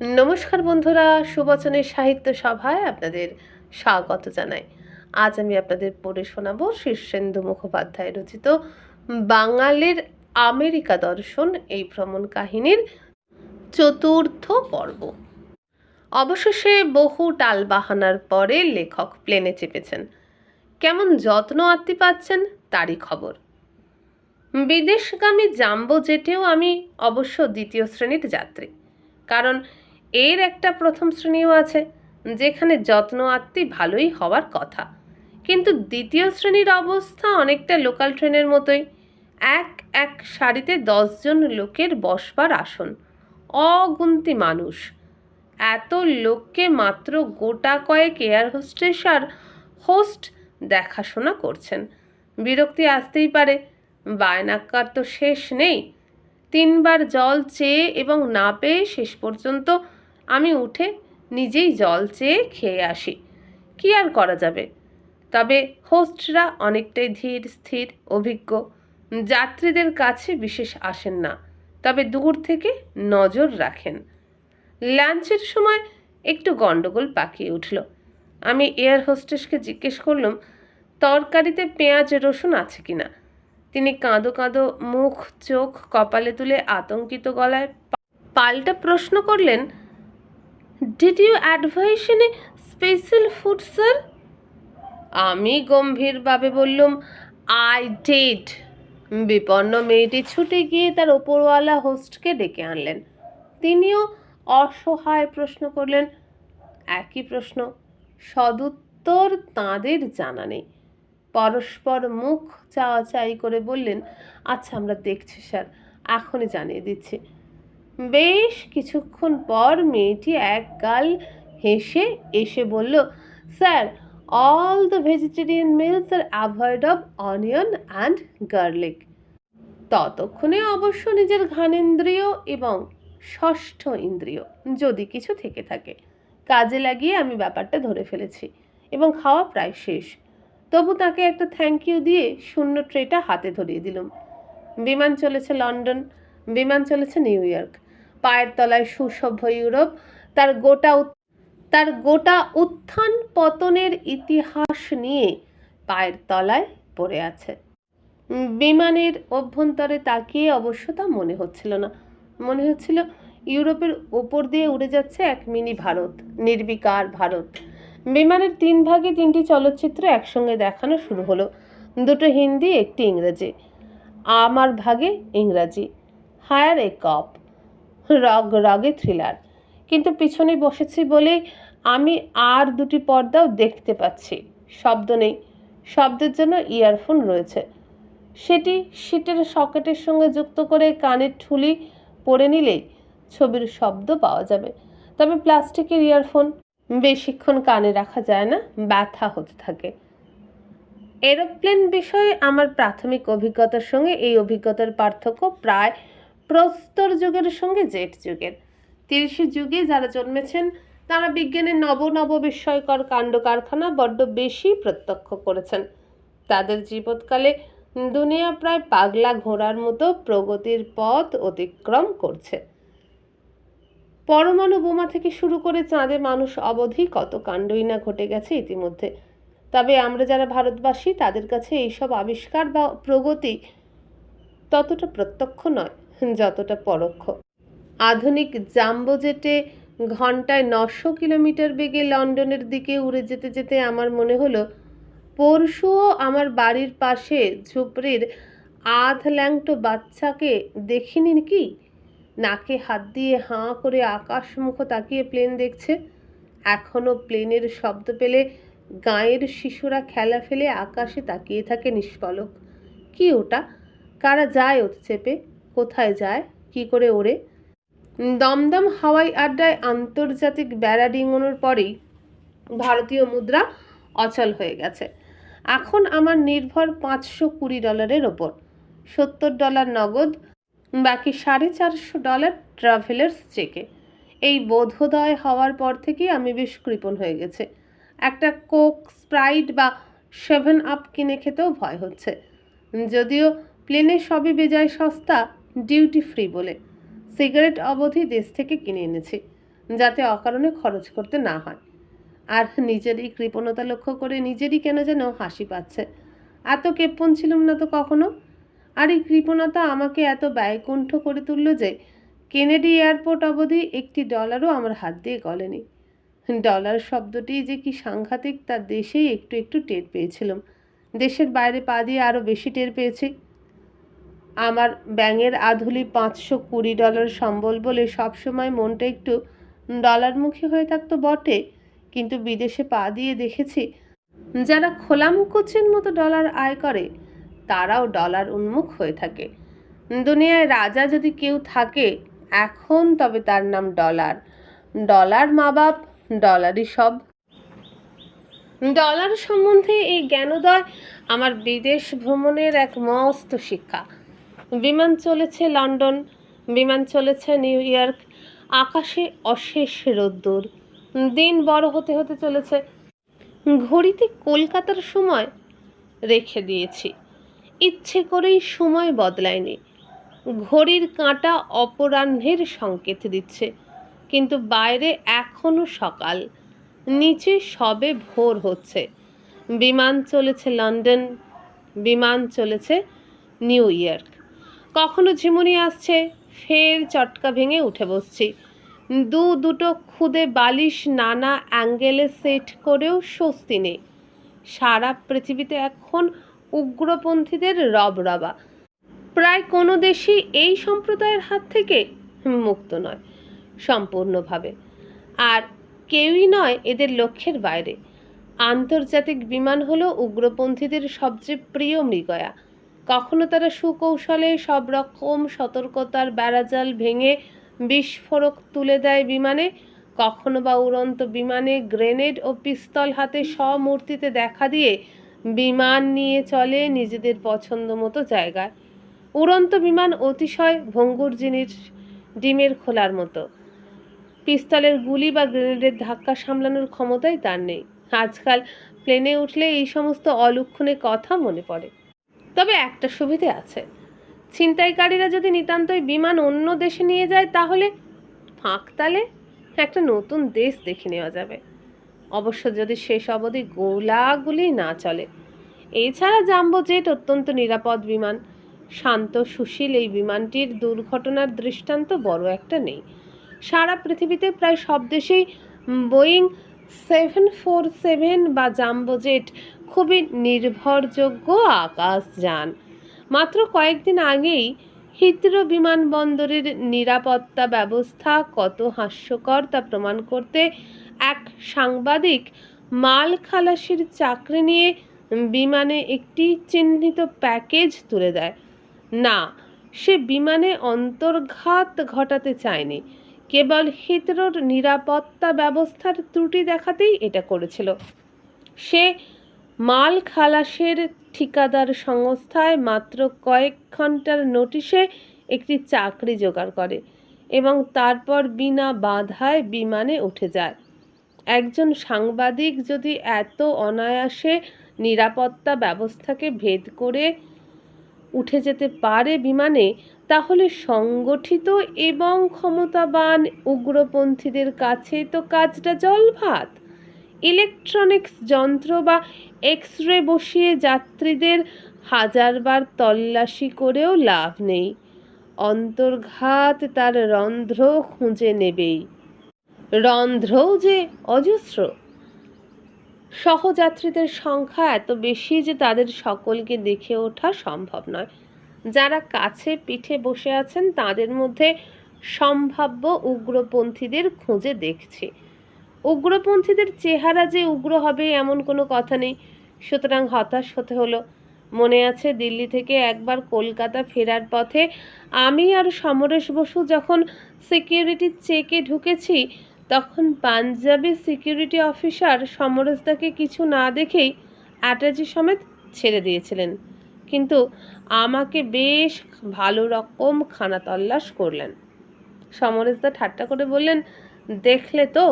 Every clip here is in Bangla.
নমস্কার বন্ধুরা, সুবচনের সাহিত্য সভায় আপনাদের স্বাগত জানাই। আজ আমি আপনাদের পড়ে শোনাব শীর্ষেন্দু মুখোপাধ্যায় রচিত বাঙালির আমেরিকা দর্শন এই ভ্রমণ কাহিনীর চতুর্থ পর্ব। অবশেষে বহু টালবাহানার পরে লেখক প্লেনে চেপেছেন। কেমন যত্ন আত্মি পাচ্ছেন তারই খবর। বিদেশগামী জাম্বো জেটেও আমি অবশ্য দ্বিতীয় শ্রেণীর যাত্রী, কারণ এর একটা প্রথম শ্রেণীও আছে যেখানে যত্ন আত্মি ভালোই হওয়ার কথা, কিন্তু দ্বিতীয় শ্রেণীর অবস্থা অনেকটা লোকাল ট্রেনের মতোই। এক এক সারিতে 10 জন লোকের বসবার আসন, অগুন্তি মানুষ। এত লোককে মাত্র গোটা কয়েক এয়ার হোস্টেস আর হোস্ট দেখাশোনা করছেন। বিরক্তি আসতেই পারে, বায়নাক্কার তো শেষ নেই। 3 বার জল চেয়ে এবং না পেয়ে শেষ পর্যন্ত আমি উঠে নিজেই জল চেয়ে খেয়ে আসি। কি আর করা যাবে। তবে হোস্টরা অনেকটাই ধীর স্থির অভিজ্ঞ, যাত্রীদের কাছে বিশেষ আসেন না, তবে দূর থেকে নজর রাখেন। লাঞ্চের সময় একটু গন্ডগোল পাকিয়ে উঠল। আমি এয়ার হোস্টেসকে জিজ্ঞেস করলাম তরকারিতে পেঁয়াজ রসুন আছে কিনা। তিনি কাঁদো কাঁদো মুখ চোখ কপালে তুলে আতঙ্কিত গলায় পাল্টা প্রশ্ন করলেন, did you advise any special food sir? আমি গম্ভীরভাবে বললাম, আই ডিড। বিপন্ন মেয়েটি ছুটে গিয়ে তার ওপরওয়ালা হোস্টকে ডেকে আনলেন। তিনিও অসহায় প্রশ্ন করলেন। একই প্রশ্ন, সদুত্তর তাঁদের জানা নেই। পরস্পর মুখ চাওয়াচাই করে বললেন, আচ্ছা আমরা দেখছি স্যার, এখনই জানিয়ে দিচ্ছি। বেশ কিছুক্ষণ পর মেয়েটি এক গাল হেসে এসে বলল, sir, all the vegetarian meals are avoid of onion and garlic. ততক্ষণে অবশ্য নিজের ঘ্রাণেন্দ্রিয় এবং ষষ্ঠ ইন্দ্রিয় যদি কিছু থেকে থাকে কাজে লাগিয়ে আমি ব্যাপারটা ধরে ফেলেছি এবং খাওয়া প্রায় শেষ। তবু তাকে একটা থ্যাংক ইউ দিয়ে শূন্য ট্রেটা হাতে ধরিয়ে দিলাম। বিমান চলেছে লন্ডন, বিমান চলেছে নিউ ইয়র্ক। পায়ের তলায় সুসভ্য ইউরোপ তার গোটা উত্থান পতনের ইতিহাস নিয়ে পায়ের তলায় পড়ে আছে। বিমানের অভ্যন্তরে তাকিয়ে অবশ্য তা মনে হচ্ছিল না। মনে হচ্ছিল ইউরোপের ওপর দিয়ে উড়ে যাচ্ছে এক মিনি ভারত, নির্বিকার ভারত। বিমানের 3 ভাগে 3টি চলচ্চিত্র একসঙ্গে দেখানো শুরু হলো। 2টো হিন্দি, একটি ইংরেজি। আমার ভাগে ইংরাজি, হায়ার এ কপ, রগে থ্রিলার। কিন্তু পিছনে বসেছি বলে আমি আর 2টি পর্দাও দেখতে পাচ্ছি। শব্দ নেই, শব্দের জন্য ইয়ারফোন রয়েছে। সেটি সিটের সকেটের সঙ্গে যুক্ত করে কানের ঠুলি পরে নিলেই ছবির শব্দ পাওয়া যাবে। তবে প্লাস্টিকের ইয়ারফোন বেশিক্ষণ কানে রাখা যায় না, ব্যথা হতে থাকে। এরোপ্লেন বিষয়ে আমার প্রাথমিক অভিজ্ঞতার সঙ্গে এই অভিজ্ঞতার পার্থক্য প্রায় প্রস্তর যুগের সঙ্গে জেট যুগের। 30 যুগে যারা জন্মেছেন তারা বিজ্ঞানের নব নব বিস্ময়কর কাণ্ড কারখানা বড্ড বেশি প্রত্যক্ষ করেছেন। তাদের জীবৎকালে দুনিয়া প্রায় পাগলা ঘোড়ার মতো প্রগতির পথ অতিক্রম করছে। পরমাণু বোমা থেকে শুরু করে চাঁদে মানুষ অবধি কত কাণ্ডই না ঘটে গেছে ইতিমধ্যে। তবে আমরা যারা ভারতবাসী তাদের কাছে এইসব আবিষ্কার বা প্রগতি ততটা প্রত্যক্ষ নয় যতটা পরোক্ষ। আধুনিক জাম্বো জেটে ঘন্টায় 900 কিলোমিটার বেগে লন্ডনের দিকে উড়ে যেতে যেতে আমার মনে হলো পরশুও আমার বাড়ির পাশে ঝুপড়ির আধ ল্যাংটো বাচ্চাকে দেখিনি কি, নাকে হাত দিয়ে হাঁ করে আকাশমুখ তাকিয়ে প্লেন দেখছে। এখনও প্লেনের শব্দ পেলে গাঁয়ের শিশুরা খেলা ফেলে আকাশে তাকিয়ে থাকে নিষ্পলক। কি ওটা? কারা যায় ওতে চেপে? কোথায় যায়? কি করে ওড়ে? দমদম হাওয়াই আড্ডায় আন্তর্জাতিক বেড়া ডিঙোনোর পরেই ভারতীয় মুদ্রা অচল হয়ে গেছে। এখন আমার নির্ভর $520 ওপর। $70 নগদ, বাকি $450 ট্রাভেলার্স চেকে। এই বোধোদয় হওয়ার পর থেকেই আমি বেশ কৃপণ হয়ে গেছে। একটা কোক, স্প্রাইট বা 7 আপ কিনে খেতেও ভয় হচ্ছে। যদিও প্লেনে সবই বেজায় সস্তা, ডিউটি ফ্রি বলে। সিগারেট অবধি দেশ থেকে কিনে এনেছি। যাতে অকারণে খরচ করতে না হয়। আর নিজেরই কৃপণতা লক্ষ্য করে নিজেরই কেন যেন হাসি পাচ্ছে। এত কেপ্পন ছিলাম না তো কখনো। আর এই কৃপণতা আমাকে এত ব্যয়কুণ্ঠ করে তুলল যে কেনেডি এয়ারপোর্ট অবধি একটি ডলারও আমার হাত দিয়ে গলেনি। ডলার শব্দটি যে কি সাংঘাতিক তা দেশেই একটু একটু টের পেয়েছিলাম। দেশের বাইরে পা দিয়ে আরও বেশি টের পেয়েছি। আমার ব্যাঙের আধুলি $520 সম্বল বলে সবসময় মনটা একটু ডলারমুখী হয়ে থাকতো বটে, কিন্তু বিদেশে পা দিয়ে দেখেছি যারা খোলামকুচির মতো ডলার আয় করে তারাও ডলার উন্মুখ হয়ে থাকে। দুনিয়ায় রাজা যদি কেউ থাকে এখন, তবে তার নাম ডলার। ডলার মা বাপ, ডলারই সব। ডলার সম্বন্ধে এই জ্ঞানোদয় আমার বিদেশ ভ্রমণের এক মস্ত শিক্ষা। বিমান চলেছে লন্ডন, বিমান চলেছে নিউ ইয়র্ক, আকাশে অশেষ রোদ্দুর, দিন বড় হতে হতে চলেছে। ঘড়িতে কলকাতার সময় রেখে দিয়েছি, ইচ্ছে করেই সময় বদলায়নি। ঘড়ির কাঁটা অপরাহ্নের সংকেত দিচ্ছে, কিন্তু বাইরে এখনো সকাল, নিচে সবে ভোর হচ্ছে। বিমান চলেছে লন্ডন, বিমান চলেছে নিউ ইয়র্ক। কখনো ঝিমুনি আসছে, ফের চটকা ভেঙে উঠে বসছি। দুটো খুদে বালিশ নানা অ্যাঙ্গেলে সেট করেও স্বস্তি নেই। সারা পৃথিবীতে এখন উগ্রপন্থীদের রবরবা। প্রায় কোনো দেশই এই সম্প্রদায়ের হাত থেকে মুক্ত নয় সম্পূর্ণভাবে, আর কেউই নয় এদের লক্ষ্যের বাইরে। আন্তর্জাতিক বিমান হলো উগ্রপন্থীদের সবচেয়ে প্রিয় মৃগয়া। কখনো তারা সুকৌশলে সব রকম সতর্কতার বেড়াজাল ভেঙে বিস্ফোরক তুলে দেয় বিমানে, কখনো বা উড়ন্ত বিমানে গ্রেনেড ও পিস্তল হাতে স্বমূর্তিতে দেখা দিয়ে বিমান নিয়ে চলে নিজেদের পছন্দ মতো জায়গায়। উড়ন্ত বিমান অতিশয় ভঙ্গুর জিনিস, ডিমের খোলার মতো। পিস্তলের গুলি বা গ্রেনেডের ধাক্কা সামলানোর ক্ষমতাই তার নেই। আজকাল প্লেনে উঠলে এই সমস্ত অলক্ষণে কথা মনে পড়ে। তবে একটা সুবিধে আছে, ছিনতাইকারীরা যদি নিতান্তই বিমান অন্য দেশে নিয়ে যায় তাহলে ফাঁকতালে একটা নতুন দেশ দেখে নেওয়া যাবে, অবশ্য যদি শেষ অবধি গোলাগুলি না চলে। এছাড়া জাম্বো জেট অত্যন্ত নিরাপদ বিমান, শান্ত সুশীল এই বিমানটির দুর্ঘটনার দৃষ্টান্ত বড় একটা নেই। সারা পৃথিবীতে প্রায় সব দেশেই বোয়িং 747 বা জাম্বো জেট খুবই নির্ভরযোগ্য আকাশযান। মাত্র কয়েকদিন আগেই হিথ্রো বিমানবন্দরের নিরাপত্তা ব্যবস্থা কত হাস্যকর তা প্রমাণ করতে এক সাংবাদিক মাল খালাসির চাকরি নিয়ে বিমানে একটি চিহ্নিত প্যাকেজ তুলে দেয়। না, সে বিমানে অন্তর্ঘাত ঘটাতে চায়নি, কেবল হিথ্রোর নিরাপত্তা ব্যবস্থার ত্রুটি দেখাতেই এটা করেছিল। সে মাল খালাসের ঠিকাদার সংস্থায় মাত্র কয়েক ঘন্টার নোটিশে একটি চাকরি জোগাড় করে এবং তারপর বিনা বাধায় বিমানে উঠে যায়। একজন সাংবাদিক যদি এত অনায়াসে নিরাপত্তা ব্যবস্থাকে ভেদ করে উঠে যেতে পারে বিমানে, তাহলে সংগঠিত এবং ক্ষমতাবান উগ্রপন্থীদের কাছে তো কাজটা জলভাত। ইলেকট্রনিক্স যন্ত্র বা এক্স-রে বসিয়ে যাত্রীদের হাজারবার তল্লাশি করেও লাভ নেই, অন্তর্ঘাত তার রন্ধ্র খুঁজে নেবেই। রন্ধ্রও যে অজস্র। সহযাত্রীদের সংখ্যা এত বেশি যে তাদের সকলকে দেখে ওঠা সম্ভব নয়। যারা কাছে পিঠে বসে আছেন তাদের মধ্যে সম্ভাব্য উগ্রপন্থীদের খুঁজে দেখছি। উগ্রপন্থীদের চেহারা যে উগ্র হবে এমন কোনো কথা নেই, সুতরাং হতাশ হতে হলো। মনে আছে দিল্লি থেকে একবার কলকাতা ফেরার পথে আমি আর সমরেশ বসু যখন সিকিউরিটি চেকে ঢুকেছি, তখন পাঞ্জাবি সিকিউরিটি অফিসার সমরেশদাকে কিছু না দেখেই অ্যাটাচি সমেত ছেড়ে দিয়েছিলেন, কিন্তু আমাকে বেশ ভালো রকম খানাতল্লাশ করলেন। সমরেশদা ঠাট্টা করে বললেন, দেখলে তো,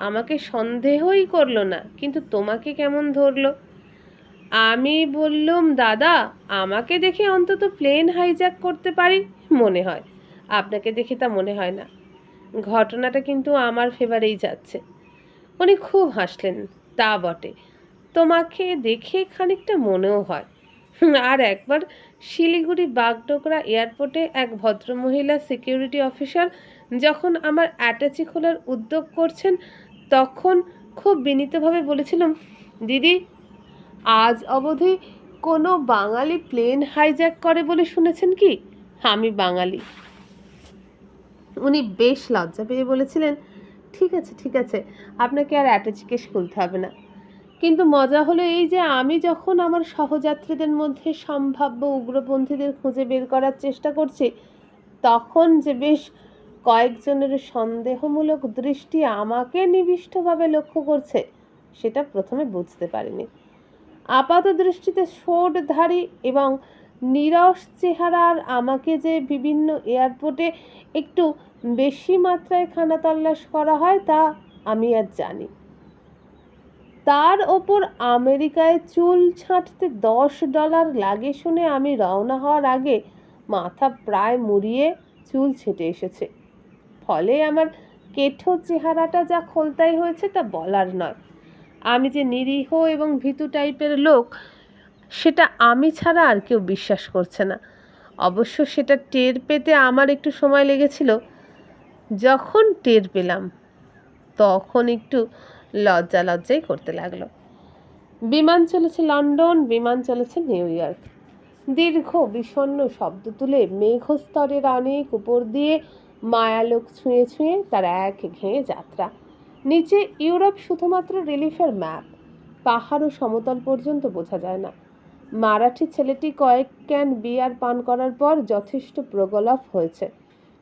আমাকে সন্দেহই করলো না, কিন্তু তোমাকে কেমন ধরলো। আমি বললুম, দাদা, আমাকে দেখে অন্তত প্লেন হাইজ্যাক করতে পারি মনে হয়, আপনাকে দেখে তা মনে হয় না। ঘটনাটা কিন্তু আমার ফেভারেই যাচ্ছে। উনি খুব হাসলেন। তা বটে, তোমাকে দেখে খানিকটা মনেও হয়। আর একবার শিলিগুড়ি বাগডোগরা এয়ারপোর্টে এক ভদ্রমহিলা সিকিউরিটি অফিসার যখন আমার অ্যাটাচি খোলার উদ্যোগ করছেন, তখন খুব বিনীতভাবে বলেছিলাম, দিদি, আজ অবধি কোনো বাঙালি প্লেন হাইজ্যাক করে বলে শুনেছেন কি? আমি বাঙালি। উনি বেশ লজ্জা পেয়ে বলেছিলেন, ঠিক আছে ঠিক আছে, আপনাকে আর অ্যাটাচি কেস খুলতে হবে না। কিন্তু মজা হলো এই যে আমি যখন আমার সহযাত্রীদের মধ্যে সম্ভাব্য উগ্রপন্থীদের খুঁজে বের করার চেষ্টা করছি, তখন যে বেশ কয়েকজনের সন্দেহমূলক দৃষ্টি আমাকে নিবিষ্টভাবে লক্ষ্য করছে, সেটা প্রথমে বুঝতে পারিনি। আপাত দৃষ্টিতে ঠোঁটধারী এবং নিরস চেহারার আমাকে যে বিভিন্ন এয়ারপোর্টে একটু বেশি মাত্রায় খানাতল্লাশ করা হয় তা আমি আর জানি। তার ওপর আমেরিকায় চুল ছাঁটতে $10 লাগে শুনে আমি রওনা হওয়ার আগে মাথা প্রায় মুড়িয়ে চুল ছেটে এসেছে। ফলে আমার কেঠো চেহারাটা যা খোলতাই হয়েছে তা বলার নয়। আমি যে নিরীহ এবং ভীতু টাইপের লোক, সেটা আমি ছাড়া আর কেউ বিশ্বাস করছে না। অবশ্য সেটা টের পেতে আমার একটু সময় লেগেছিল। যখন টের পেলাম তখন একটু লজ্জাই করতে লাগলো। বিমান চলেছে লন্ডন, বিমান চলেছে নিউ ইয়র্ক। দীর্ঘ বিষণ্ণ শব্দ তুলে মেঘস্তরের অনেক উপর দিয়ে মায়ালোক ছুঁয়ে ছুঁয়ে তার একঘেয়ে যাত্রা। নিচে ইউরোপ শুধুমাত্র রিলিফের ম্যাপ, পাহাড় ও সমতল পর্যন্ত বোঝা যায় না। মারাঠি ছেলেটি কয়েক ক্যান বিয়ার পান করার পর যথেষ্ট প্রগলভ হয়েছে।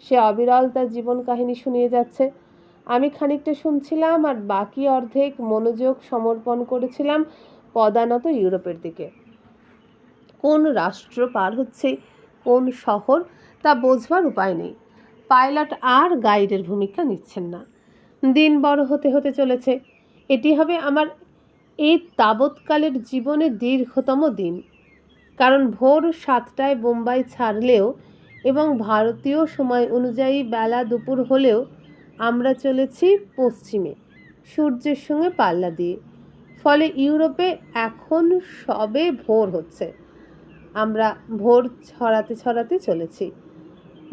সে অবিরল তার জীবন কাহিনী শুনিয়ে যাচ্ছে। আমি খানিকটা শুনছিলাম আর বাকি অর্ধেক মনোযোগ সমর্পণ করেছিলাম পদানত ইউরোপের দিকে। কোন রাষ্ট্র পার হচ্ছে, কোন শহর, তা বোঝবার উপায় নেই। পাইলট আর গাইডের ভূমিকা নিচ্ছেন না। দিন বড় হতে হতে চলেছে। এটি হবে আমার এই তাবৎকালের জীবনের দীর্ঘতম দিন। কারণ ভোর 7টায় বোম্বাই ছাড়লেও এবং ভারতীয় সময় অনুযায়ী বেলা দুপুর হলেও আমরা চলেছি পশ্চিমে, সূর্যের সঙ্গে পাল্লা দিয়ে। ফলে ইউরোপে এখন সবে ভোর হচ্ছে। আমরা ভোর ছড়াতে ছড়াতে চলেছি।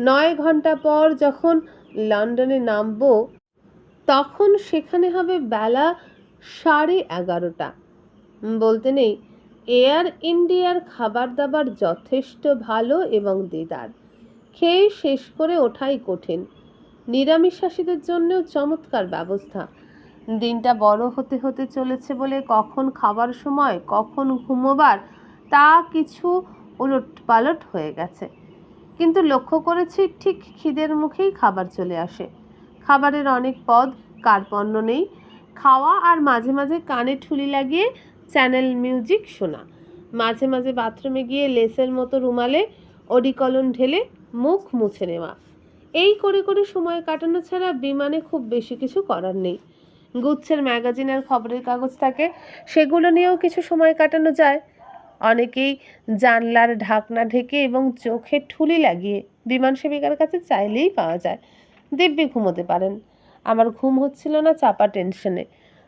9 ঘন্টা পর যখন লন্ডনে নামব, তখন সেখানে হবে বেলা 11:30। বলতে নেই, এয়ার ইন্ডিয়ার খাবার দাবার যথেষ্ট ভালো এবং দেদার। খেয়ে শেষ করে ওঠাই কঠিন। নিরামিষাশীদের জন্যও চমৎকার ব্যবস্থা। দিনটা বড় হতে হতে চলেছে বলে কখন খাবার সময়, কখন ঘুমোবার, তা কিছু উলটপালট হয়ে গেছে। কিন্তু লক্ষ্য করেছি ঠিক খিদের মুখেই খাবার চলে আসে। খাবারের অনেক পদ, কার্পণ্য নেই। খাওয়া আর মাঝে মাঝে কানে ঠুলি লাগিয়ে চ্যানেল মিউজিক শোনা, মাঝে মাঝে বাথরুমে গিয়ে লেসের মতো রুমালে অডিকলন ঢেলে মুখ মুছে নেওয়া। এই করে করে সময় কাটানো ছাড়া বিমানে খুব বেশি কিছু করার নেই। গুচ্ছের ম্যাগাজিন আর খবরের কাগজ থাকে, সেগুলো নিয়েও কিছু সময় কাটানো যায়। অনেকেই জানলার ঢাকনা ঢেকে এবং চোখে ঠুলি লাগিয়ে বিমান সেবিকার কাছে চাইলেই পাওয়া যায়। দিব্যি ঘুমোতে পারেন। আমার ঘুম হচ্ছিল না চাপা টেনশনে।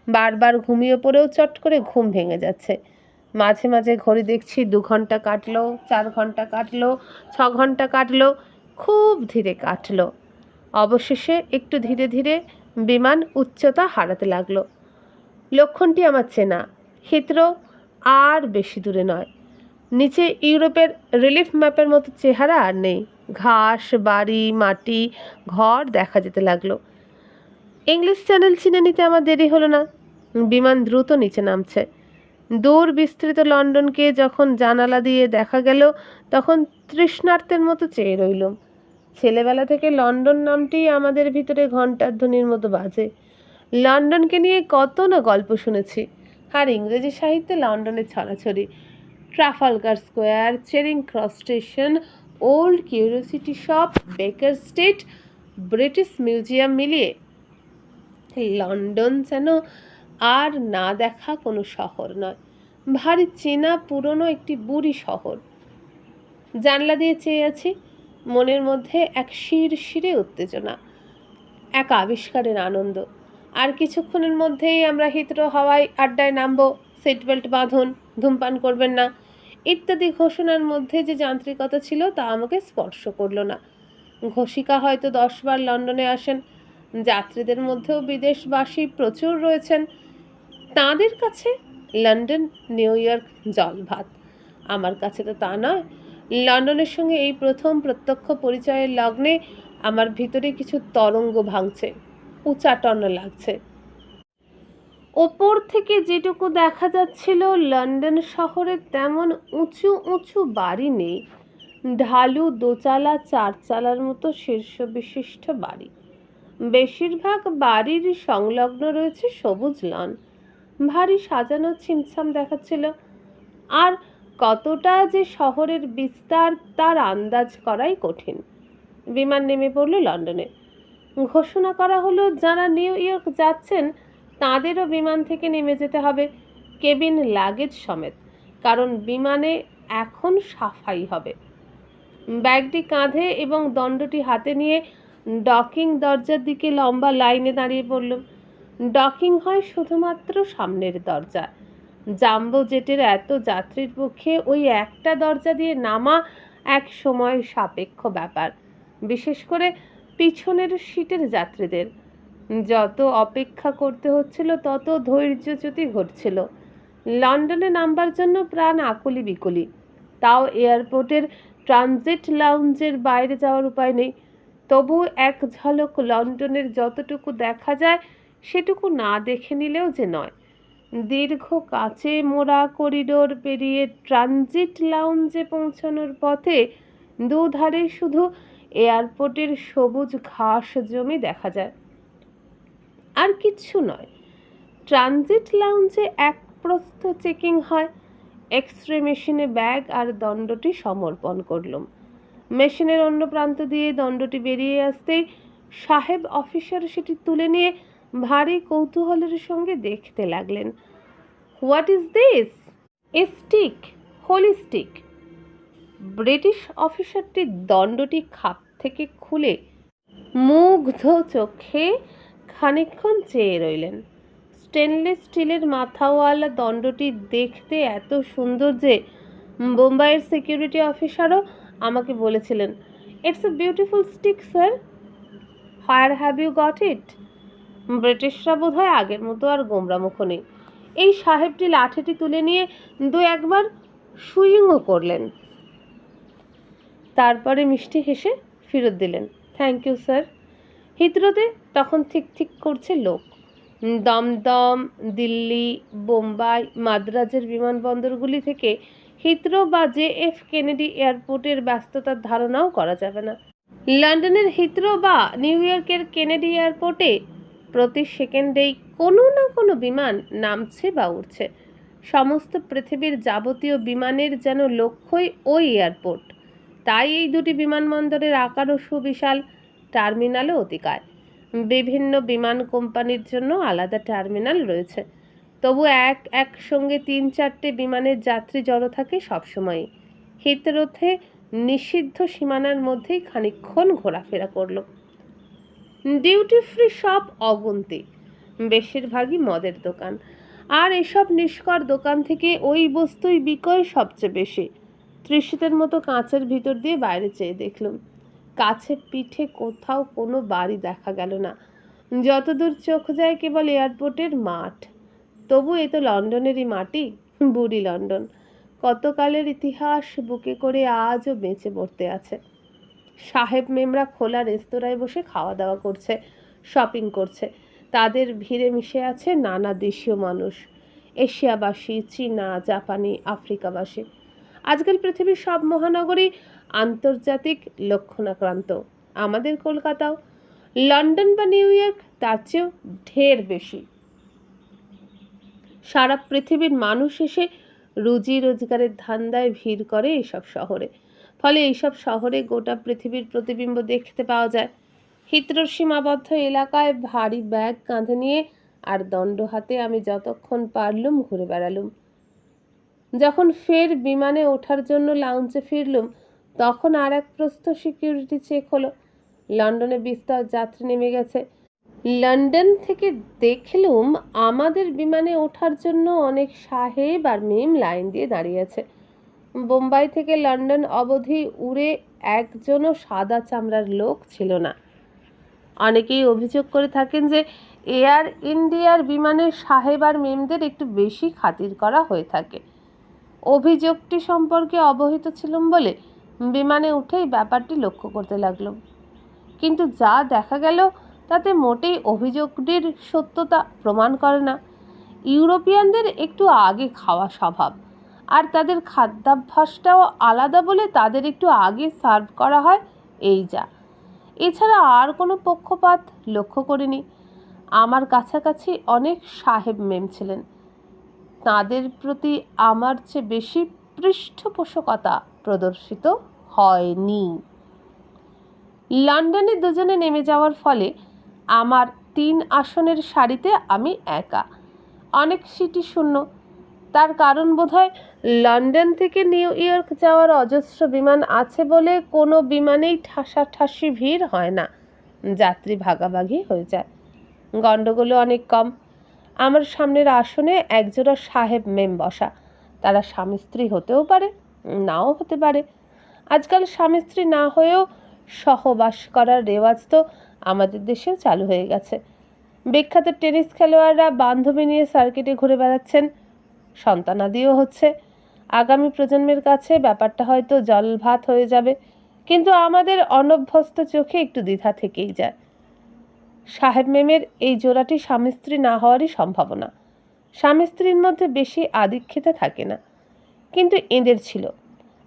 বারবার ঘুমিয়ে পড়েও চট করে ঘুম ভেঙে যাচ্ছে। মাঝে মাঝে ঘড়ি দেখছি 2 ঘন্টা কাটলো, 4 ঘন্টা কাটলো, 6 ঘন্টা কাটলো, খুব ধীরে কাটলো। অবশেষে একটু ধীরে ধীরে বিমান উচ্চতা হারাতে লাগলো। লক্ষণটি আমার চেনা। হিথ্রো আর বেশি দূরে নয়। নিচে ইউরোপের রিলিফ ম্যাপের মতো চেহারা আর নেই। ঘাস, বাড়ি, মাটি, ঘর দেখা যেতে লাগলো। ইংলিশ চ্যানেল চিনে নিতে আমার দেরি হলো না। বিমান দ্রুত নিচে নামছে। দূর বিস্তৃত লন্ডনকে যখন জানালা দিয়ে দেখা গেল, তখন তৃষ্ণার্তের মতো চেয়ে রইলুম। ছেলেবেলা থেকে লন্ডন নামটি আমাদের ভিতরে ঘণ্টার ধ্বনির মতো বাজে। লন্ডনকে নিয়ে কত না গল্প শুনেছি। আর ইংরেজি সাহিত্যে লন্ডনের ছড়াছড়ি। Trafalgar square, Tsering cross station, old curiosity shop, বেকার স্ট্রিট, ব্রিটিশ মিউজিয়াম মিলিয়ে লন্ডন যেন আর না দেখা কোনো শহর নয়, ভারী চেনা পুরনো একটি বুড়ি শহর। জানলা দিয়ে চেয়ে আছি, মনের মধ্যে এক শিরশিরে উত্তেজনা। এক আবিষ্কারের আনন্দ। আর কিছুক্ষণের মধ্যেই আমরা হিথ্রো হাওয়ায় আড্ডায় নামবো, সিট বেল্ট বাঁধুন, ধূমপান করবেন না ইত্যাদি ঘোষণার মধ্যে যে যান্ত্রিকতা ছিল তা আমাকে স্পর্শ করলো না। ঘোষিকা হয়তো 10 বার লন্ডনে আসেন, যাত্রীদের মধ্যেও বিদেশবাসী প্রচুর রয়েছেন, তাঁদের কাছে লন্ডন নিউ ইয়র্ক জল ভাত। আমার কাছে তো তা নয়। লন্ডনের সঙ্গে এই প্রথম প্রত্যক্ষ পরিচয়ের লগ্নে আমার ভিতরে কিছু তরঙ্গ ভাঙছে, উচাটন লাগছে। ওপর থেকে যেটুকু দেখা যাচ্ছিল লন্ডন শহরে তেমন উঁচু উঁচু বাড়ি নেই, ঢালু দোচালা চারচালার মতো শীর্ষ বিশিষ্ট বাড়ি। বেশিরভাগ বাড়ির সংলগ্ন রয়েছে সবুজ লন, ভারী সাজানো ছিমছাম দেখাচ্ছিল। আর কতটা যে শহরের বিস্তার তার আন্দাজ করাই কঠিন। বিমান নেমে পড়ল লন্ডনে। ঘোষণা করা হলো যারা নিউ ইয়র্ক যাচ্ছেন তাঁদেরও বিমান থেকে নেমে যেতে হবে, কেবিন লাগেজ সমেত, কারণ বিমানে এখন সাফাই হবে। ব্যাগটি কাঁধে এবং দণ্ডটি হাতে নিয়ে ডকিং দরজার দিকে লম্বা লাইনে দাঁড়িয়ে পড়লাম। ডকিং হয় শুধুমাত্র সামনের দরজা। জাম্বো জেটের এত যাত্রীর পক্ষে ওই একটা দরজা দিয়ে নামা এক সময় সাপেক্ষ ব্যাপার, বিশেষ করে পিছনের সিটের যাত্রীদের। যত অপেক্ষা করতে হচ্ছিল তত ধৈর্যচ্যুতি ঘটছিল। লন্ডনে নামবার জন্য প্রাণ আকুলি বিকুলি, তাও এয়ারপোর্টের ট্রানজিট লাউঞ্জের বাইরে যাওয়ার উপায় নেই। তবু এক ঝলক লন্ডনের যতটুকু দেখা যায় সেটুকু না দেখে নিলেও যে নয়। দীর্ঘ কাচে মোড়া করিডোর পেরিয়ে ট্রানজিট লাউঞ্জে পৌঁছানোর পথে দুধারে শুধু এয়ারপোর্টের সবুজ ঘাস জমি দেখা যায়, আর কিচ্ছু নয়। ট্রানজিট লাউঞ্জে এক প্রস্থ চেকিং হয়। এক্সরে মেশিনে ব্যাগ আর দণ্ডটি সমর্পণ করলাম। মেশিনের অন্য প্রান্ত দিয়ে দণ্ডটি বেরিয়ে আসতেই সাহেব অফিসার সেটি তুলে নিয়ে ভারী কৌতূহলের সঙ্গে দেখতে লাগলেন। What is this? A stick, holy stick. British অফিসারটি দণ্ডটি খাপ থেকে খুলে মুগ্ধ চোখে খানিকক্ষণ চেয়ে রইলেন। স্টেনলেস স্টিলের মাথাওয়ালা দণ্ডটি দেখতে এত সুন্দর যে বোম্বাইয়ের সিকিউরিটি অফিসারও আমাকে বলেছিলেন, it's a beautiful stick sir, where have you got it? ব্রিটিশরা বোধহয় আগের মতো আর গোমরামুখ নেই। এই সাহেবটি লাঠিটি তুলে নিয়ে দু একবার সুইংও করলেন, তারপরে মিষ্টি হেসে ফেরত দিলেন। Thank you sir. হিথ্রোতে তখন ঠিক ঠিক করছে লোক। দমদম, দিল্লি, বোম্বাই, মাদ্রাজের বিমানবন্দরগুলি থেকে হিথ্রো বা JF কেনেডি এয়ারপোর্টের ব্যস্ততার ধারণাও করা যাবে না। লন্ডনের হিথ্রো বা নিউ ইয়র্কের কেনেডি এয়ারপোর্টে প্রতি সেকেন্ডেই কোনো না কোনো বিমান নামছে বা উঠছে। সমস্ত পৃথিবীর যাবতীয় বিমানের যেন লক্ষ্যই ওই এয়ারপোর্ট। তাই এই দুটি বিমানবন্দরের আকারও সুবিশাল, টার্মিনালও অতিকায়। বিভিন্ন বিমান কোম্পানির জন্য আলাদা টার্মিনাল রয়েছে, তবু একসঙ্গে 3-4টে বিমানের যাত্রী জড়ো থাকে সবসময়ই। হিথ্রোতে নিষিদ্ধ সীমানার মধ্যেই খানিকক্ষণ ঘোরাফেরা করল। ডিউটি ফ্রি শপ অগুন্তি, বেশিরভাগই মদের দোকান, আর এসব নিষ্কর দোকান থেকে ওই বস্তুই বিক্রয় সবচেয়ে বেশি। তৃষিতের মতো কাঁচের ভিতর দিয়ে বাইরে চেয়ে দেখলুম। কাছে পিঠে কোথাও কোনো বাড়ি দেখা গেল না। যতদূর চোখ যায় কেবল এয়ারপোর্টের মাঠ। তবু এ তো লন্ডনেরই মাটি, বুড়ি লন্ডন। কতকালের ইতিহাস বুকে করে আজও বেঁচে পড়তে আছে। সাহেব মেমরা খোলা রেস্তোরাঁয় বসে খাওয়া দাওয়া করছে, শপিং করছে। তাদের ভিড়ে মিশে আছে নানা দেশীয় মানুষ, এশিয়াবাসী, চীনা, জাপানি, আফ্রিকাবাসী। আজকাল পৃথিবীর সব মহানগরী আন্তর্জাতিক লক্ষণাক্রান্ত। আমাদের কলকাতাও, লন্ডন বা নিউ ইয়র্ক তার চেয়েও ঢের বেশি। সারা পৃথিবীর মানুষ এসে রুজি রোজগারের ধান্দায় ভিড় করে এইসব শহরে। ফলে এইসব শহরে গোটা পৃথিবীর প্রতিবিম্ব দেখতে পাওয়া যায়। হিথ্রোর সীমাবদ্ধ এলাকায় ভারী ব্যাগ কাঁধে নিয়ে আর দণ্ড হাতে আমি যতক্ষণ পারলুম ঘুরে বেড়ালুম। যখন ফের বিমানে ওঠার জন্য লাউঞ্জে ফিরলুম তখন আর এক প্রস্থ সিকিউরিটি চেক হলো। লন্ডনে বিস্তর যাত্রী নেমে গেছে। লন্ডন থেকে দেখলুম আমাদের বিমানে ওঠার জন্য অনেক সাহেব আর মেম লাইন দিয়ে দাঁড়িয়ে আছে। বোম্বাই থেকে লন্ডন অবধি উড়ে একজনও সাদা চামড়ার লোক ছিল না। অনেকেই অভিযোগ করে থাকেন যে এয়ার ইন্ডিয়ার বিমানের সাহেব আর মেমদের একটু বেশি খাতির করা হয়ে থাকে। অভিযোগটি সম্পর্কে অবহিত ছিলাম বলে বিমানে উঠেই ব্যাপারটি লক্ষ্য করতে লাগলাম, কিন্তু যা দেখা গেল তাতে মোটেই অভিযোগটির সত্যতা প্রমাণ করে না। ইউরোপিয়ানদের একটু আগে খাওয়া স্বভাব, আর তাদের খাদ্যাভ্যাসটাও আলাদা বলে তাদের একটু আগে সার্ভ করা হয়, এই যা। এছাড়া আর কোনো পক্ষপাত লক্ষ্য করিনি। আমার কাছাকাছি অনেক সাহেব মেম ছিলেন, তাদের প্রতি আমার চেয়ে বেশি পৃষ্ঠপোষকতা প্রদর্শিত হয়নি। লন্ডনে দুজনে নেমে যাওয়ার ফলে আমার 3 আসনের সারিতে আমি একা। অনেক সিটই শূন্য। তার কারণ বোধহয় লন্ডন থেকে নিউ ইয়র্ক যাওয়ার অজস্র বিমান আছে বলে কোনো বিমানেই ঠাসাঠাসি ভিড় হয় না, যাত্রী ভাগাভাগি হয়ে যায়। গণ্ডগোলও অনেক কম। আমার সামনের আসনে একজোড়া সাহেব মেম বসা। তারা স্বামী স্ত্রী হতেও পারে, নাও হতে পারে। আজকাল স্বামী স্ত্রী না হয়েও সহবাস করার রেওয়াজ তো আমাদের দেশেও চালু হয়ে গেছে। বিখ্যাত টেনিস খেলোয়াড়রা বান্ধবী নিয়ে সার্কিটে ঘুরে বেড়াচ্ছেন, সন্তানাদিও হচ্ছে। আগামী প্রজন্মের কাছে ব্যাপারটা হয়তো জল ভাত হয়ে যাবে, কিন্তু আমাদের অনভ্যস্ত চোখে একটু দ্বিধা থেকেই যায়। সাহেব মেমের এই জোড়াটি স্বামী স্ত্রী না হওয়ারই সম্ভাবনা। স্বামী স্ত্রীর মধ্যে বেশি আধিক্যতা থাকে না, কিন্তু এদের ছিল।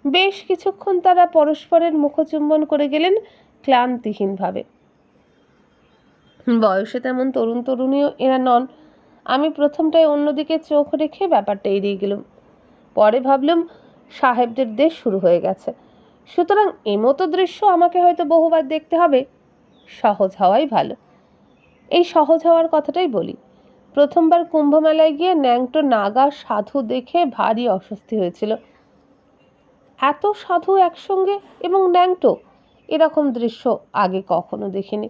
বেশ কিছুক্ষণ তারা পরস্পরের মুখচুম্বন করে গেলেন ক্লান্তিহীনভাবে। বয়সে তেমন তরুণ তরুণীও এরা নন। আমি প্রথমটায় অন্যদিকে চোখ রেখে ব্যাপারটা এড়িয়ে গেলাম। পরে ভাবলাম সাহেবদের দেশ শুরু হয়ে গেছে, সুতরাং এমতো দৃশ্য আমাকে হয়তো বহুবার দেখতে হবে। সহজ হওয়াই ভালো। এই সহজ হওয়ার কথাটাই বলি। প্রথমবার কুম্ভমেলায় গিয়ে ন্যাংটো নাগা সাধু দেখে ভারী অস্বস্তি হয়েছিল। এত সাধু একসঙ্গে এবং ন্যাংটো, এরকম দৃশ্য আগে কখনো দেখিনি।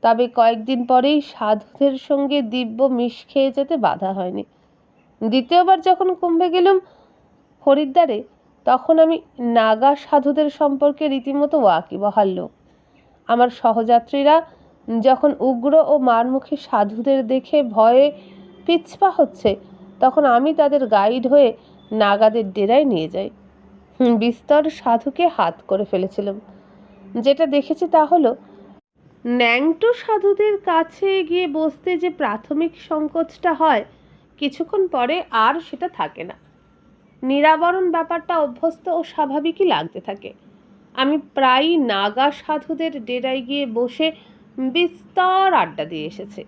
তবে কয়েকদিন পরেই সাধুদের সঙ্গে দিব্য মিশ খেয়ে যেতে বাধা হয়নি। দ্বিতীয়বার যখন কুম্ভে গেলুম হরিদ্বারে, তখন আমি নাগা সাধুদের সম্পর্কে রীতিমতো ওয়াকিবহাল লোক। আমার সহযাত্রীরা যখন উগ্র ও মারমুখী সাধুদের দেখে ভয়ে পিছপা হচ্ছে, তখন আমি তাদের গাইড হয়ে নাগাদের ডেরায় নিয়ে যাই। বিস্তর সাধুকে হাত করে ফেলেছিলাম। যেটা দেখেছি তা হলো, ন্যাংটো সাধুদের কাছে গিয়ে বসতে যে প্রাথমিক সংকোচটা হয়, কিছুক্ষণ পরে আর সেটা থাকে না। নিরাবরণ ব্যাপারটা অভ্যস্ত ও স্বাভাবিকই লাগতে থাকে। আমি প্রায়ই নাগা সাধুদের ডেরায় গিয়ে বসে বিস্তর আড্ডা দিয়ে এসেছি।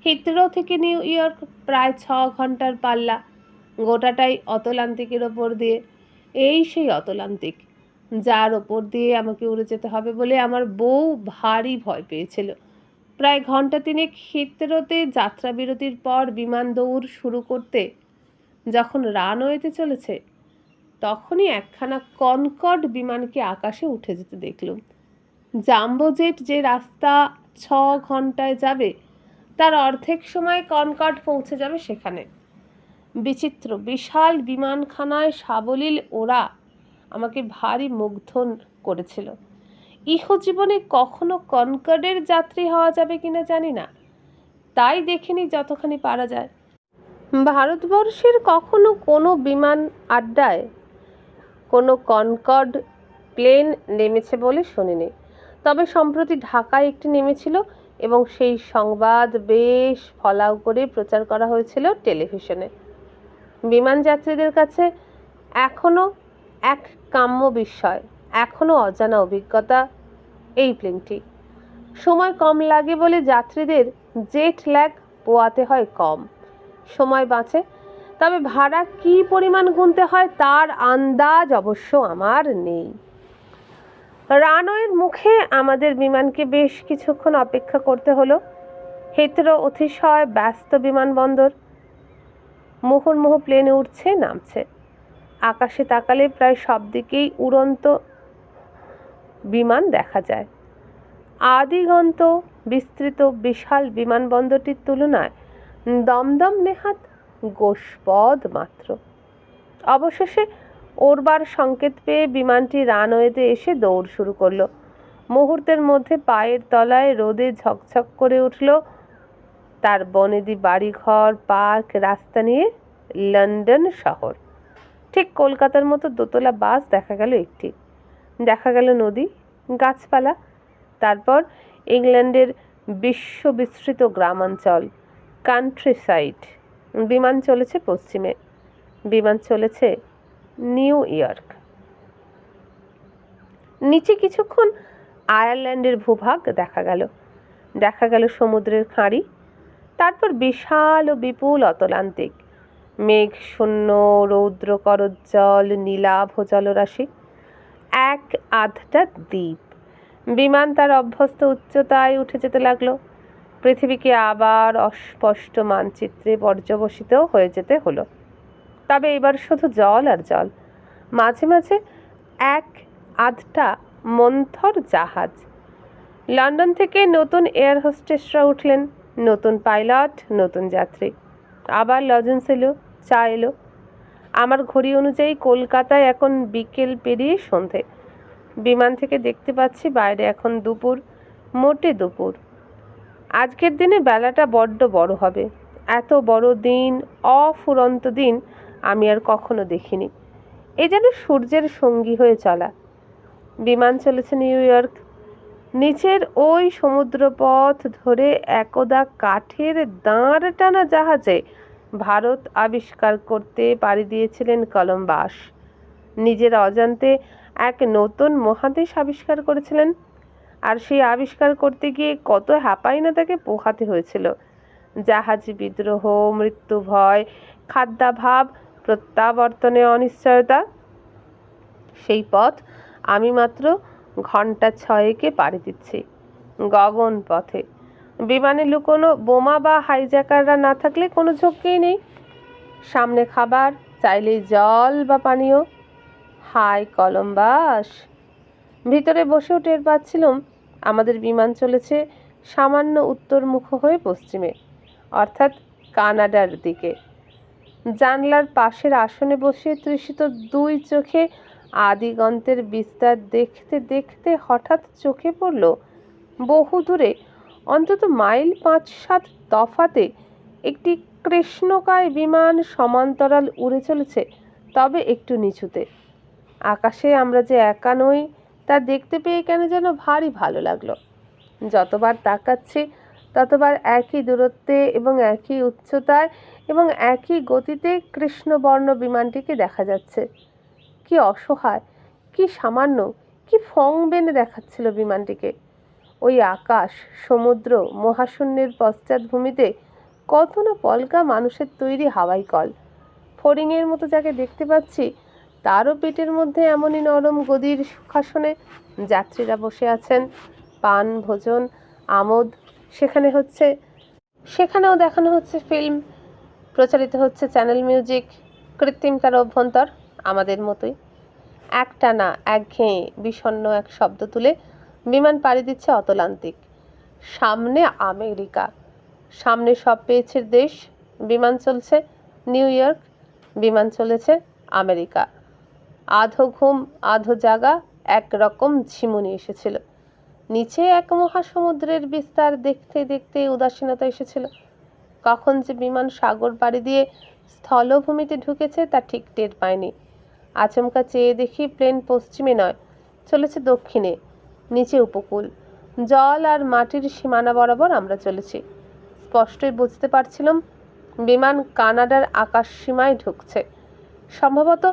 হিথ্রো থেকে নিউ ইয়র্ক প্রায় 6 ঘন্টার পাল্লা, গোটাটাই অতলান্তিকের ওপর দিয়ে। এই সেই অতলান্তিক, যার ওপর দিয়ে আমাকে উড়ে যেতে হবে বলে আমার বউ ভারী ভয় পেয়েছিল। প্রায় ঘন্টা 3 হিথ্রোতে যাত্রা বিরতির পর বিমান দৌড় শুরু করতে যখন রানওয়েতে চলেছে, তখনই একখানা কনকর্ড বিমানকে আকাশে উঠে যেতে দেখলুম। জাম্বো জেট যে রাস্তা 6 ঘন্টায় যাবে, তার অর্ধেক সময় কনকর্ড পৌঁছে যাবে সেখানে। বিচিত্র বিশাল বিমানখানায় সাবলীল ওরা আমাকে ভারী মুগ্ধ করেছিল। ইহজীবনে কখনো কনকর্ডের যাত্রী হওয়া যাবে কিনা জানি না, তাই দেখিনি যতখানি পারা যায়। ভারতবর্ষের কখনো কোনো বিমান আড্ডায় কোনো কনকর্ড প্লেন নেমেছে বলে শুনিনি। তবে সম্প্রতি ঢাকায় একটি নেমেছিল এবং সেই সংবাদ বেশ ফলাও করে প্রচার করা হয়েছিল টেলিভিশনে। বিমান যাত্রীদের কাছে এখনও এক কাম্য বিস্ময়, এখনও অজানা অভিজ্ঞতা এই প্লেনটি। সময় কম লাগে বলে যাত্রীদের জেট ল্যাগ পোয়াতে হয় কম, সময় বাঁচে। তবে ভাড়া কী পরিমাণ গুনতে হয় তার আন্দাজ অবশ্য আমার নেই। রানওয়ের মুখে আমাদের বিমানকে বেশ কিছুক্ষণ অপেক্ষা করতে হলো। হিথ্রো অতিশয় ব্যস্ত বিমানবন্দর। মুহুর্মুহু প্লেন উঠছে নামছে। আকাশে তাকালে প্রায় সব দিকেই উড়ন্ত বিমান দেখা যায়। আদিগন্ত বিস্তৃত বিশাল বিমানবন্দরটির তুলনায় দমদম নেহাত গোষ্পদ মাত্র। অবশেষে ওড়বার সংকেত পেয়ে বিমানটি রানওয়েতে এসে দৌড় শুরু করলো। মুহূর্তের মধ্যে পায়ের তলায় রোদে ঝকঝক করে উঠল তার বনেদি বাড়িঘর, পার্ক, রাস্তা নিয়ে লন্ডন শহর। ঠিক কলকাতার মতো দোতলা বাস দেখা গেল একটি, দেখা গেল নদী, গাছপালা, তারপর ইংল্যান্ডের বিশ্ববিস্তৃত গ্রামাঞ্চল, কান্ট্রি সাইড। বিমান চলেছে পশ্চিমে, বিমান চলেছে নিউ ইয়র্ক। নিচে কিছুক্ষণ আয়ারল্যান্ডের ভূভাগ দেখা গেল, দেখা গেল সমুদ্রের খাঁড়ি, তারপর বিশাল ও বিপুল অতলান্তিক, মেঘ শূন্য, রৌদ্র করজ্জ্বল, নীলাভ জলরাশি, এক আধটা দ্বীপ। বিমান তার অভ্যস্ত উচ্চতায় উঠে যেতে লাগলো। পৃথিবীকে আবার অস্পষ্ট মানচিত্রে পর্যবসিত হয়ে যেতে হলো। তবে এবার শুধু জল আর জল, মাঝে মাঝে এক আধটা মন্থর জাহাজ। লন্ডন থেকে নতুন এয়ার হোস্টেসরা উঠলেন, নতুন পাইলট, নতুন যাত্রী। আবার লজেন্স এলো, চা এলো। আমার ঘড়ি অনুযায়ী কলকাতায় এখন বিকেল পেরিয়ে সন্ধে। বিমান থেকে দেখতে পাচ্ছি বাইরে এখন দুপুর, মোটে দুপুর। আজকের দিনে বেলাটা বড্ড বড় হবে। এত বড় দিন, অফুরন্ত দিন আমি আর কখনো দেখিনি। এ যেন সূর্যের সঙ্গী হয়ে চলা। বিমান চলেছে নিউ ইয়র্ক। নিচের ওই সমুদ্রপথ ধরে একদা কাঠের দাঁড় টানা জাহাজে ভারত আবিষ্কার করতে পাড়ি দিয়েছিলেন কলম্বাস। নিজের অজান্তে এক নতুন মহাদেশ আবিষ্কার করেছিলেন, আর সেই আবিষ্কার করতে গিয়ে কত হ্যাপাই না তাকে পোহাতে হয়েছিল। জাহাজে বিদ্রোহ, মৃত্যু ভয়, খাদ্যাভাব, প্রত্যাবর্তনে অনিশ্চয়তা। সেই পথ আমি মাত্র ঘন্টা 6 পাড়ি দিচ্ছি, গগন পথে। বিমানে লুকোনো বোমা বা হাইজ্যাকাররা না থাকলে কোনো ঝক্কিই নেই। সামনে খাবার, চাইলেই জল বা পানীয়। Hi Columbus! ভিতরে বসেও টের পাচ্ছিলাম আমাদের বিমান চলেছে সামান্য উত্তরমুখ হয়ে পশ্চিমে, অর্থাৎ কানাডার দিকে। জানলার পাশের আসনে বসে তৃষিত দুই চোখে আদিগন্তের বিস্তার দেখতে দেখতে হঠাৎ চোখে পড়ল বহু দূরে, অন্তত মাইল 5-7 তফাতে একটি কৃষ্ণকায় বিমান সমান্তরাল উড়ে চলেছে, তবে একটু নিচুতে। আকাশে আমরা যে একা নই তা দেখতে পেয়ে কেন যেন ভারী ভালো লাগলো। যতবার তাকাচ্ছি ততবার একই দূরত্বে এবং একই উচ্চতায় এবং একই গতিতে কৃষ্ণবর্ণ বিমানটিকে দেখা যাচ্ছে। কি অসহায়, কি সামান্য, কি ফং বেনে দেখাচ্ছিল বিমানটিকে। ওই আকাশ, সমুদ্র, মহাশূন্যের পশ্চাৎভূমিতে কত না পলকা মানুষের তৈরি হাওয়াই কল। ফড়িংয়ের মতো যাকে দেখতে পাচ্ছি তারও পেটের মধ্যে এমনই নরম গদির সুখাসনে যাত্রীরা বসে আছেন। পান, ভোজন, আমোদ সেখানেও দেখানো হচ্ছে ফিল্ম, প্রচারিত হচ্ছে চ্যানেল মিউজিক। কৃত্রিম তার অভ্যন্তর আমাদের মতোই একটানা একঘেয়ে বিষণ্ণ এক শব্দ তুলে বিমান পাড়ি দিচ্ছে অতলান্তিক। সামনে আমেরিকা, সামনে সব পেয়েছের দেশ। বিমান চলছে নিউ ইয়র্ক, বিমান চলেছে আমেরিকা। আধো ঘুম আধো জাগা একরকম ঝিমুনি এসেছিল। নিচে এক মহাসমুদ্রের বিস্তার দেখতে দেখতে উদাসীনতা এসেছিল। কখন যে বিমান সাগর পাড়ি দিয়ে স্থলভূমিতে ঢুকেছে তা ঠিক টের পায়নি। আচমকা চেয়ে দেখি প্লেন পশ্চিমে নয়, চলেছে দক্ষিণে। নিচে উপকূল, জল আর মাটির সীমানা বরাবর আমরা চলেছি। স্পষ্টই বুঝতে পারছিলাম বিমান কানাডার আকাশ সীমায় ঢুকছে। সম্ভবত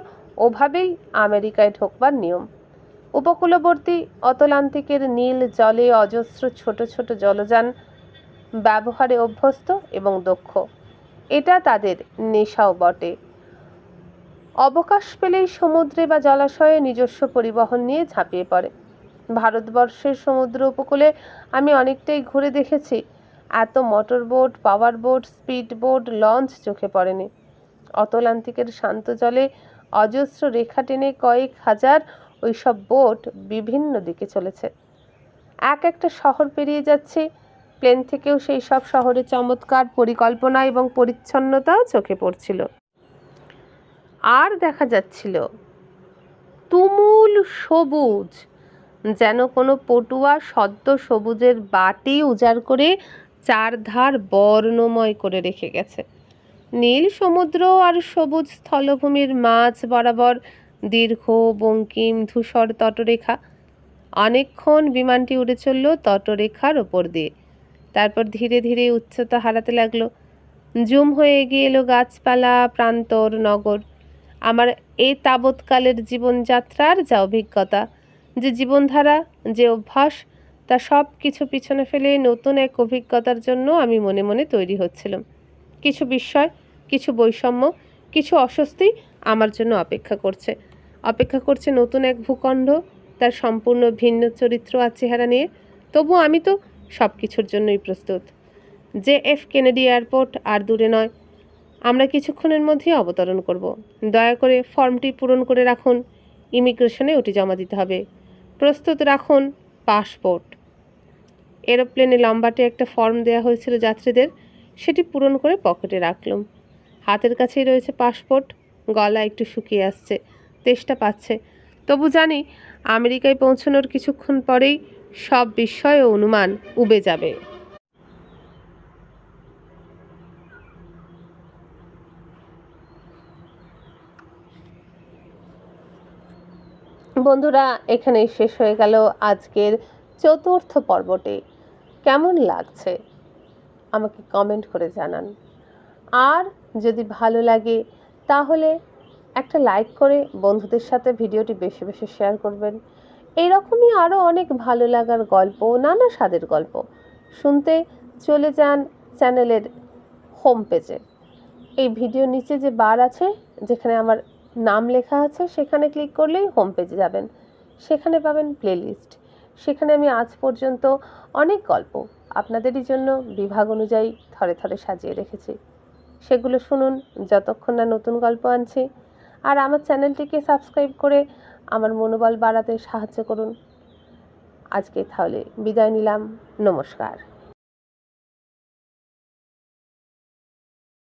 ওভাবেই আমেরিকায় ঢোকবার নিয়ম। উপকূলবর্তী অতলান্তিকের নীল জলে অজস্র ছোট ছোট জলযান ব্যবহারে অভ্যস্ত এবং দক্ষ। এটা তাদের নেশাও বটে। অবকাশ পেলেই সমুদ্রে বা জলাশয়ে নিজস্ব পরিবহন নিয়ে ঝাঁপিয়ে পড়ে। ভারতবর্ষের সমুদ্র উপকূলে আমি অনেকটাই ঘুরে দেখেছি। এত মোটর বোট, পাওয়ার বোট, স্পিড বোট, লঞ্চ চোখে পড়েনি। অতলান্তিকের শান্ত জলে অজস্র রেখা টেনে কয়েক হাজার ওইসব বোট বিভিন্ন দিকে চলেছে। একটা শহর পেরিয়ে যাচ্ছি, প্লেন থেকেও সেই সব শহরের চমৎকার পরিকল্পনা এবং পরিচ্ছন্নতাও চোখে পড়ছিল। আর দেখা যাচ্ছিল তুমুল সবুজ, যেন কোনো পটুয়া সদ্য সবুজের বাটি উজাড় করে চারধার বর্ণময় করে রেখে গেছে। নীল সমুদ্র আর সবুজ স্থলভূমির মাঝ বরাবর দীর্ঘ বঙ্কিম ধূসর তটরেখা। অনেকক্ষণ বিমানটি উড়ে চলল তটরেখার ওপর দিয়ে, তারপর ধীরে ধীরে উচ্চতা হারাতে লাগলো। জুম হয়ে এগিয়ে এলো গাছপালা, প্রান্তর, নগর। আমার এই তাবৎকালের জীবনযাত্রার যা অভিজ্ঞতা, যে জীবনধারা, যে অভ্যাস, তা সব কিছু পিছনে ফেলে নতুন এক অভিজ্ঞতার জন্য আমি মনে মনে তৈরি হচ্ছিলাম। কিছু বিস্ময়, কিছু বৈষম্য, কিছু অস্বস্তি আমার জন্য অপেক্ষা করছে নতুন এক ভূখণ্ড, তার সম্পূর্ণ ভিন্ন চরিত্র আর চেহারা নিয়ে। তবু আমি তো সব কিছুর জন্যই প্রস্তুত। JF কেনেডি এয়ারপোর্ট আর দূরে নয়, আমরা কিছুক্ষণের মধ্যেই অবতরণ করব। দয়া করে ফর্মটি পূরণ করে রাখুন, ইমিগ্রেশনে ওটি জমা দিতে হবে। প্রস্তুত রাখুন পাসপোর্ট। এরোপ্লেনে লম্বাটে একটা ফর্ম দেওয়া হয়েছিল যাত্রীদের, সেটি পূরণ করে পকেটে রাখলাম। হাতের কাছেই রয়েছে পাসপোর্ট। গলা একটু শুকিয়ে আসছে, তেষ্টা পাচ্ছে, তবু জানি আমেরিকায় পৌঁছানোর কিছুক্ষণ পরেই সব বিস্ময় ও অনুমান উবে যাবে। বন্ধুরা, এখানেই শেষ হয়ে গেল আজকের 4র্থ পর্বটি। কেমন লাগছে আমাকে কমেন্ট করে জানান। আর যদি ভালো লাগে তাহলে একটা লাইক করে বন্ধুদের সাথে ভিডিওটি বেশি বেশি শেয়ার করবেন। এইরকমই আরও অনেক ভালো লাগার গল্প, নানা স্বাদের গল্প শুনতে চলে যান চ্যানেলের হোম পেজে। এই ভিডিওর নিচে যে বার আছে, যেখানে আমার নাম লেখা আছে, সেখানে ক্লিক করলেই হোম পেজে যাবেন। সেখানে পাবেন প্লেলিস্ট। সেখানে আমি আজ পর্যন্ত অনেক গল্প আপনাদেরই জন্য বিভাগ অনুযায়ী থরে থরে সাজিয়ে রেখেছি। সেগুলো শুনুন যতক্ষণ না নতুন গল্প আনছি। আর আমার চ্যানেলটিকে সাবস্ক্রাইব করে আমার মনোবল বাড়াতে সাহায্য করুন। আজকে তাহলে বিদায় নিলাম। নমস্কার।